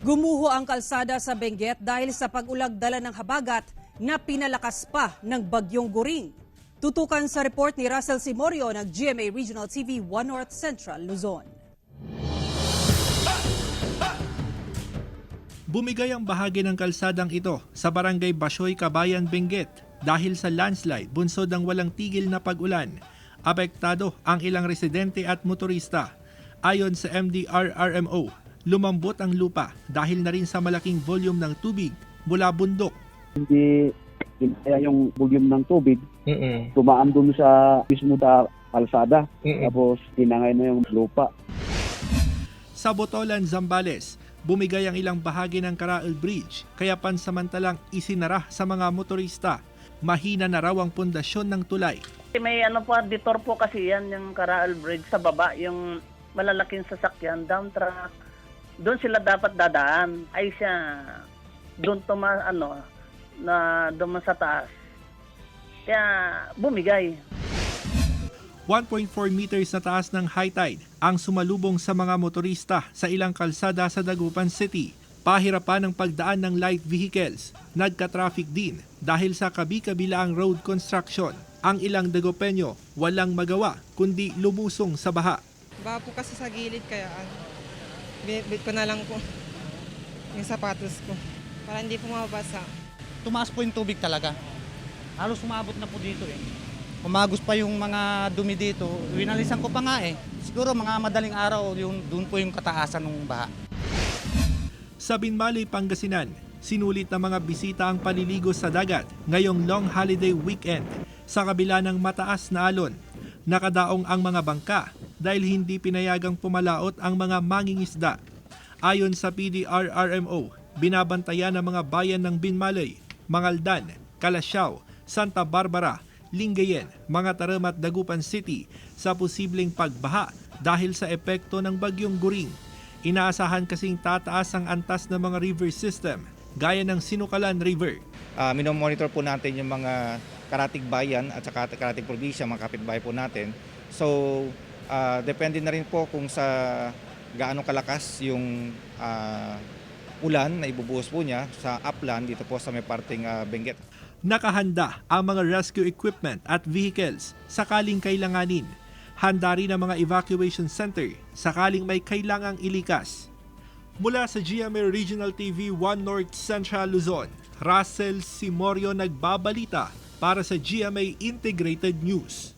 Gumuho ang kalsada sa Benguet dahil sa pag-ulag dala ng habagat na pinalakas pa ng bagyong Guring. Tutukan sa report ni Russell Simorio ng GMA Regional TV 1 North Central, Luzon. Bumigay ang bahagi ng kalsadang ito sa Barangay Basyoy, Kabayan, Benguet dahil sa landslide bunsod ng walang tigil na pag-ulan. Apektado ang ilang residente at motorista. Ayon sa MDRRMO, lumambot ang lupa dahil na rin sa malaking volume ng tubig mula bundok. Hindi kaya yung volume ng tubig, tumaan dun sa mismo sa kalsada, tapos tinangay na yung lupa. Sa Botolan, Zambales, bumigay ang ilang bahagi ng Karaal Bridge kaya pansamantalang isinara sa mga motorista. Mahina na raw ang pundasyon ng tulay. May detour po kasi yan, yung Karaal Bridge sa baba, yung malalaking sasakyan, dump truck. Doon sila dapat dadaan. Ay siya, doon doon sa taas. Kaya bumigay. 1.4 meters na taas ng high tide ang sumalubong sa mga motorista sa ilang kalsada sa Dagupan City. Pahirapan ng pagdaan ng light vehicles. Nagka-traffic din dahil sa kabi-kabilaang road construction. Ang ilang Dagupenyo walang magawa kundi lumusong sa baha. Baha po kasi sa gilid kaya binit ko na lang po yung sapatos ko para hindi po mabasa. Tumaas po yung tubig talaga. Halos umabot na po dito eh. Umagos pa yung mga dumi dito. Winalisan ko pa nga eh. Siguro mga madaling araw doon po yung kataasan ng baha. Sa Binmalay, Pangasinan, sinulit ng mga bisita ang paliligo sa dagat ngayong long holiday weekend sa kabila ng mataas na alon. Nakadaong ang mga bangka dahil hindi pinayagang pumalaot ang mga mangingisda. Ayon sa PDRRMO, binabantayan ng mga bayan ng Binmalay, Mangaldan, Calasiao, Santa Barbara, Lingayen, mga Taram at Dagupan City sa posibleng pagbaha dahil sa epekto ng bagyong Guring. Inaasahan kasing tataas ang antas ng mga river system gaya ng Sinukalan River. Minomonitor po natin yung mga karatig bayan at saka karatig probinsya, mga kapitbahay po natin. So, depende na rin po kung sa gaano kalakas yung ulan na ibubuhos po niya sa upland dito po sa may parteng Benguet. Nakahanda ang mga rescue equipment at vehicles sakaling kailanganin. Handa rin ang mga evacuation center sakaling may kailangang ilikas. Mula sa GMA Regional TV 1 North Central, Luzon, Russell Simorio nagbabalita para sa GMA Integrated News.